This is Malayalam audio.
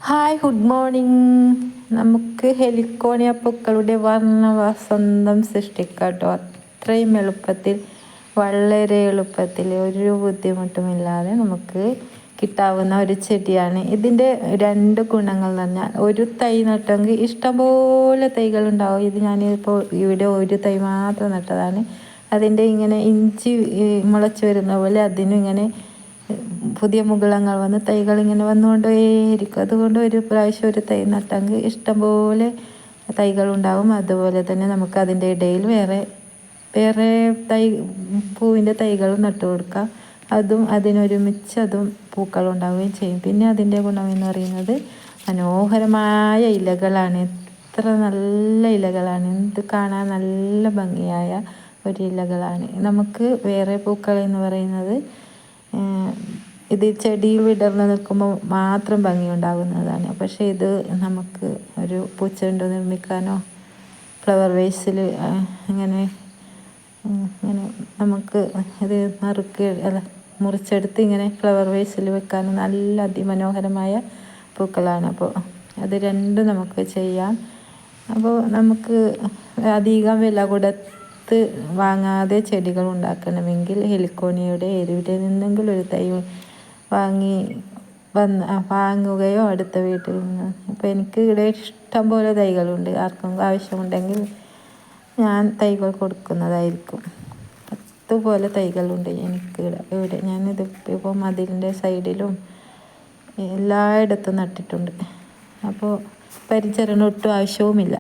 Hi, good morning. നമുക്ക് ഹെലിക്കോണിയ പൂക്കളുടെ വർണ്ണ വസന്തം സൃഷ്ടിക്കാട്ടോ. അത്രയും എളുപ്പത്തിൽ, വളരെ എളുപ്പത്തിൽ, ഒരു ബുദ്ധിമുട്ടുമില്ലാതെ നമുക്ക് കിട്ടാവുന്ന ഒരു ചെടിയാണ്. ഇതിൻ്റെ രണ്ട് ഗുണങ്ങൾ എന്ന് പറഞ്ഞാൽ, ഒരു തൈ നട്ടെങ്കിൽ ഇഷ്ടംപോലെ തൈകളുണ്ടാവും. ഇത് ഞാനിപ്പോൾ ഇവിടെ ഒരു തൈ മാത്രം നട്ടതാണ്. അതിൻ്റെ ഇങ്ങനെ ഇഞ്ചി മുളച്ച് വരുന്ന പോലെ അതിനും ഇങ്ങനെ പുതിയ മുകുളങ്ങൾ വന്ന് തൈകൾ ഇങ്ങനെ വന്നുകൊണ്ടേയിരിക്കും. അതുകൊണ്ട് ഒരു പ്രാവശ്യം ഒരു തൈ നട്ടെങ്കിൽ ഇഷ്ടംപോലെ തൈകളുണ്ടാവും. അതുപോലെ തന്നെ നമുക്ക് അതിൻ്റെ ഇടയിൽ വേറെ വേറെ പൂവിൻ്റെ തൈകളും നട്ടു കൊടുക്കാം. അതും അതിനൊരുമിച്ച് അതും പൂക്കളുണ്ടാവുകയും ചെയ്യും. പിന്നെ അതിൻ്റെ ഗുണമെന്ന് പറയുന്നത് മനോഹരമായ ഇലകളാണ്. എത്ര നല്ല ഇലകളാണ്! എന്ത് കാണാൻ നല്ല ഭംഗിയായ ഒരു ഇലകളാണ്. നമുക്ക് വേറെ പൂക്കൾ എന്ന് പറയുന്നത് ഇത് ചെടിയിൽ വിടർന്ന് നിൽക്കുമ്പോൾ മാത്രം ഭംഗി ഉണ്ടാകുന്നതാണ്. പക്ഷേ ഇത് നമുക്ക് ഒരു പൂച്ചെണ്ട് നിർമ്മിക്കാനോ ഫ്ലവർ വേസിൽ അങ്ങനെ നമുക്ക് ഇത് മുറിച്ചെടുത്ത് ഇങ്ങനെ ഫ്ലവർ വേസിൽ വെക്കാനും നല്ല അതിമനോഹരമായ പൂക്കളാണ്. അപ്പോൾ അത് രണ്ടും നമുക്ക് ചെയ്യാം. അപ്പോൾ നമുക്ക് അധികം വില കൊടുത്ത് വാങ്ങാതെ ചെടികൾ ഉണ്ടാക്കണമെങ്കിൽ ഹെലിക്കോണിയയുടെ എവിടെ നിന്നെങ്കിലും ഒരു തൈ വാങ്ങുകയോ അടുത്ത വീട്ടിൽ നിന്ന്. ഇപ്പോൾ എനിക്ക് ഇവിടെ ഇഷ്ടം പോലെ തൈകളുണ്ട്. ആർക്കും ആവശ്യമുണ്ടെങ്കിൽ ഞാൻ തൈകൾ കൊടുക്കുന്നതായിരിക്കും. 10 പോലെ തൈകളുണ്ട് എനിക്ക് ഇവിടെ. ഞാനിത് ഇപ്പോൾ മതിലിൻ്റെ സൈഡിലും എല്ലായിടത്തും നട്ടിട്ടുണ്ട്. അപ്പോൾ പരിചരണം ഒട്ടും ആവശ്യവുമില്ല.